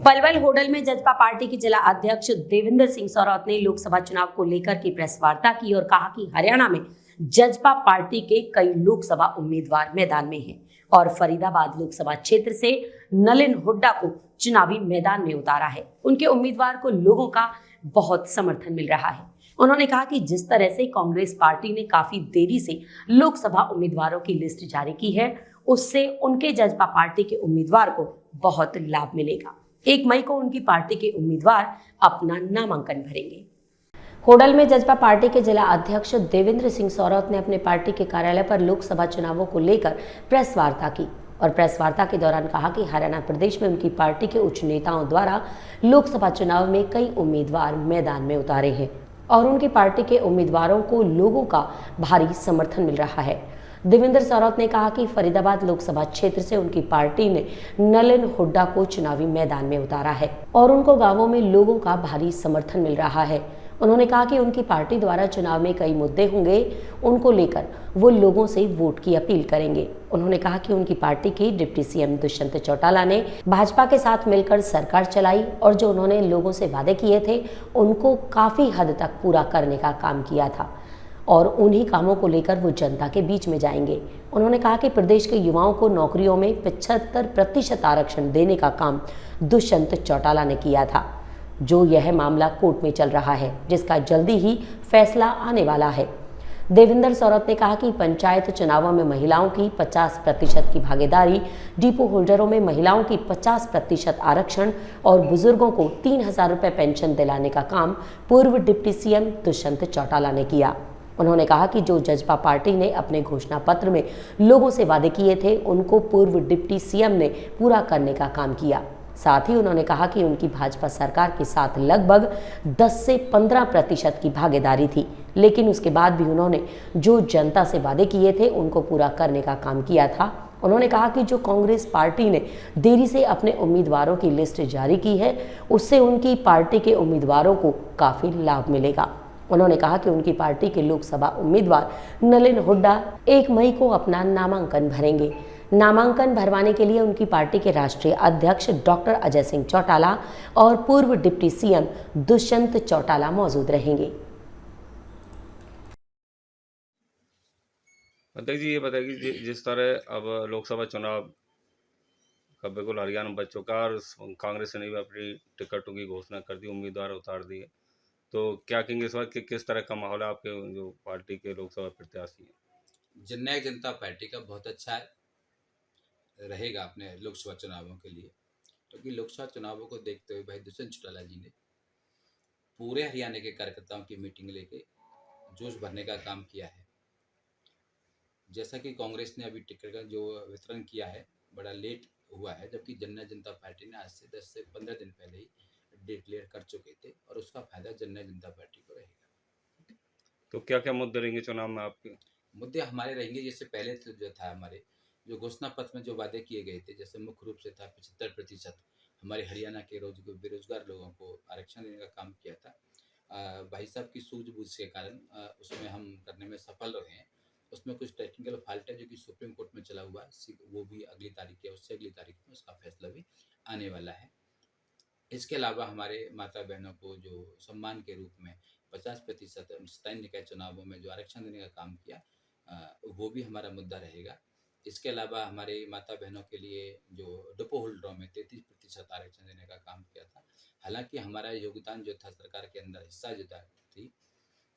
पलवल होडल में जजपा पार्टी के जिला अध्यक्ष देवेंद्र सिंह सौरौत ने लोकसभा चुनाव को लेकर की प्रेस वार्ता की और कहा कि हरियाणा में जजपा पार्टी के कई लोकसभा उम्मीदवार मैदान में हैं और फरीदाबाद लोकसभा क्षेत्र से नलिन हुड्डा को चुनावी मैदान में उतारा है। उनके उम्मीदवार को लोगों का बहुत समर्थन मिल रहा है। उन्होंने कहा कि जिस तरह से कांग्रेस पार्टी ने काफी देरी से लोकसभा उम्मीदवारों की लिस्ट जारी की है, उससे उनके जजपा पार्टी के उम्मीदवार को बहुत लाभ मिलेगा। 1 मई को उनकी पार्टी के उम्मीदवार अपना नामांकन भरेंगे। होडल में जजपा पार्टी के जिला अध्यक्ष देवेंद्र सिंह सौरौत ने अपने पार्टी के कार्यालय पर लोकसभा चुनावों को लेकर प्रेस वार्ता की और प्रेस वार्ता के दौरान कहा कि हरियाणा प्रदेश में उनकी पार्टी के उच्च नेताओं द्वारा लोकसभा चुनाव में कई उम्मीदवार मैदान में उतारे हैं और उनकी पार्टी के उम्मीदवारों को लोगों का भारी समर्थन मिल रहा है। देवेंद्र सौरौत ने कहा कि फरीदाबाद लोकसभा क्षेत्र से उनकी पार्टी ने नलिन हुड्डा को चुनावी मैदान में उतारा है और उनको गांवों में लोगों का भारी समर्थन मिल रहा है। उन्होंने कहा कि उनकी पार्टी द्वारा चुनाव में कई मुद्दे होंगे, उनको लेकर वो लोगों से वोट की अपील करेंगे। उन्होंने कहा कि उनकी पार्टी के डिप्टी सीएम दुष्यंत चौटाला ने भाजपा के साथ मिलकर सरकार चलाई और जो उन्होंने लोगों से वादे किए थे उनको काफी हद तक पूरा करने का काम किया था और उन्हीं कामों को लेकर वो जनता के बीच में जाएंगे। उन्होंने कहा कि प्रदेश के युवाओं को नौकरियों में 75% आरक्षण देने का काम दुष्यंत चौटाला ने किया था, जो यह मामला कोर्ट में चल रहा है, जिसका जल्दी ही फैसला आने वाला है। देवेंद्र सौरौत ने कहा कि पंचायत चुनावों में महिलाओं की 50% की भागीदारी, डिपो होल्डरों में महिलाओं की 50% आरक्षण और बुजुर्गों को 3,000 रुपये पेंशन दिलाने का काम पूर्व डिप्टी सीएम दुष्यंत चौटाला ने किया। उन्होंने कहा कि जो जजपा पार्टी ने अपने घोषणा पत्र में लोगों से वादे किए थे उनको पूर्व डिप्टी सीएम ने पूरा करने का काम किया। साथ ही उन्होंने कहा कि उनकी भाजपा सरकार के साथ लगभग 10 से 15% की भागीदारी थी, लेकिन उसके बाद भी उन्होंने जो जनता से वादे किए थे उनको पूरा करने का काम किया था। उन्होंने कहा कि जो कांग्रेस पार्टी ने देरी से अपने उम्मीदवारों की लिस्ट जारी की है, उससे उनकी पार्टी के उम्मीदवारों को काफी लाभ मिलेगा। उन्होंने कहा कि उनकी पार्टी के लोकसभा उम्मीदवार नलिन हुड्डा 1 मई को अपना नामांकन भरेंगे। नामांकन भरवाने के लिए उनकी पार्टी के राष्ट्रीय अध्यक्ष डॉक्टर अजय सिंह चौटाला और पूर्व डिप्टी सीएम दुष्यंत चौटाला मौजूद रहेंगे। अध्यक्ष जी, ये बताइए कि जिस तरह अब लोकसभा चुनाव का बिल्कुल हरियाणा में बच चुका है और कांग्रेस ने भी अपनी टिकटों की घोषणा कर दी, उम्मीदवार उतार दिए, तो क्या कहेंगे इस बार कि किस तरह का माहौल है आपके जो पार्टी के लोकसभा प्रत्याशी हैं? जननायक जनता पार्टी का बहुत अच्छा रहेगा अपने लोकसभा चुनावों के लिए, क्योंकि लोकसभा चुनावों को देखते हुए भाई दुष्यंत चौटाला जी ने पूरे हरियाणा के कार्यकर्ताओं की मीटिंग लेके जोश भरने का काम किया है। जैसा कि कांग्रेस ने अभी टिकट का जो वितरण किया है बड़ा लेट हुआ है, जबकि जननायक जनता पार्टी ने आज से 10 से 15 दिन पहले ही डिक्लेयर कर चुके थे और उसका फायदा जननायक जनता पार्टी को रहेगा। तो क्या क्या मुद्दे रहेंगे चुनाव में आपके? मुद्दे हमारे रहेंगे, जैसे पहले तो जो था हमारे जो घोषणा पत्र में जो वादे किए गए थे, जैसे मुख्य रूप से था 75% हमारे हरियाणा के बेरोजगार लोगों को आरक्षण देने का काम किया था। भाई साहब की सूझबूझ के कारण उसमें हम करने में सफल रहे हैं। उसमें कुछ टेक्निकल फॉल्ट है जो कि सुप्रीम कोर्ट में चला हुआ है, वो भी अगली तारीख या उससे अगली तारीख में उसका फैसला भी आने वाला है। इसके अलावा हमारे माता बहनों को जो सम्मान के रूप में 50% स्थानीय निकाय चुनावों में जो आरक्षण देने का काम किया, वो भी हमारा मुद्दा रहेगा। इसके अलावा हमारे माता बहनों के लिए जो डिपो होल्डरों में 33% आरक्षण देने का काम किया था। हालांकि हमारा योगदान जो था सरकार के अंदर हिस्सा जो थी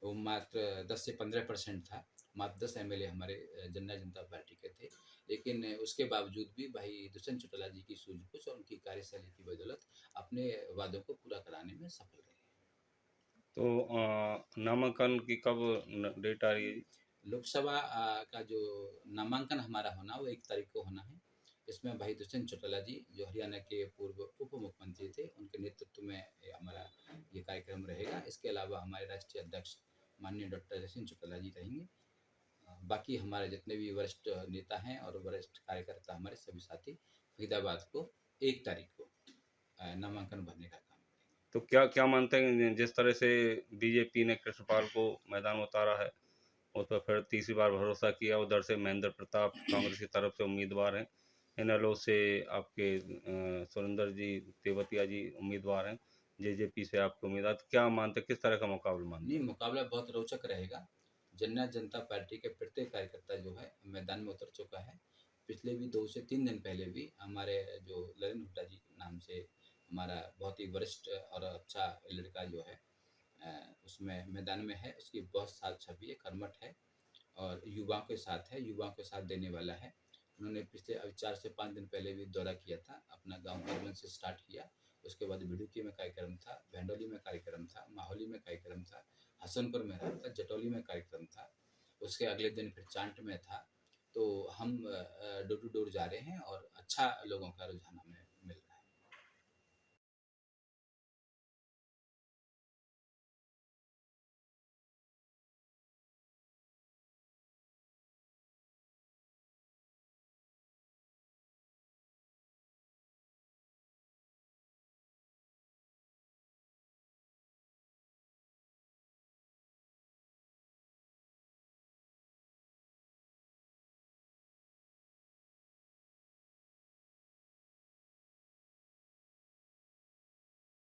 वो मात्र 10 से 15% था। मात्र 10 एमएलए हमारे जननायक जनता पार्टी के थे, लेकिन उसके बावजूद भी भाई दुष्यंत चौटाला जी की सूझबूझ और उनकी कार्यशैली की बदौलत अपने वादों को पूरा कराने में सफल रहे। तो नामांकन की कब डेट आ रही है? लोकसभा का जो नामांकन हमारा होना वो 1 तारीख को होना है। इसमें भाई दुष्यंत चौटाला जी जो हरियाणा के पूर्व उप मुख्यमंत्री थे, उनके नेतृत्व में हमारा ये कार्यक्रम रहेगा। इसके अलावा हमारे राष्ट्रीय अध्यक्ष माननीय डॉक्टर अजय सिंह चौटाला जी रहेंगे। बाकी हमारे जितने भी वरिष्ठ नेता हैं और वरिष्ठ कार्यकर्ता हमारे सभी साथी फरीदाबाद को 1 तारीख को नामांकन भरने का काम करेंगे। तो क्या क्या मानते हैं जिस तरह से बीजेपी ने कृष्णपाल को मैदान में उतारा है, उस पर फिर तीसरी बार भरोसा किया, उधर से महेंद्र प्रताप कांग्रेस की तरफ से उम्मीदवार हैं, इनेलो से आपके सुरेंद्र जी तेवतिया जी उम्मीदवार हैं, जेजेपी से आपके उम्मीदवार, तो क्या मानते हैं, किस तरह का मुकाबला मानते नहीं, हैं? मुकाबला बहुत रोचक रहेगा। जननायक जनता पार्टी के प्रत्येक कार्यकर्ता जो है मैदान में उतर चुका है। पिछले भी 2 से 3 दिन पहले भी हमारे जो ललन हुड्डा जी नाम से हमारा बहुत ही वरिष्ठ और अच्छा लड़का जो है उसमें मैदान में है। उसकी बहुत साफ छवि है, कर्मठ है और युवाओं के साथ है, युवाओं के साथ देने वाला है। उन्होंने पिछले अभी 4 से 5 दिन पहले भी दौरा किया था, अपना गाँव करमन से स्टार्ट किया। उसके बाद बिडुकी में कार्यक्रम था, भेंडोली में कार्यक्रम था, माहौली में कार्यक्रम था, हसनपुर में रहा था, जटौली में कार्यक्रम था। उसके अगले दिन फिर चांट में था। तो हम डोर टू डोर जा रहे हैं और अच्छा लोगों का रुझान हमें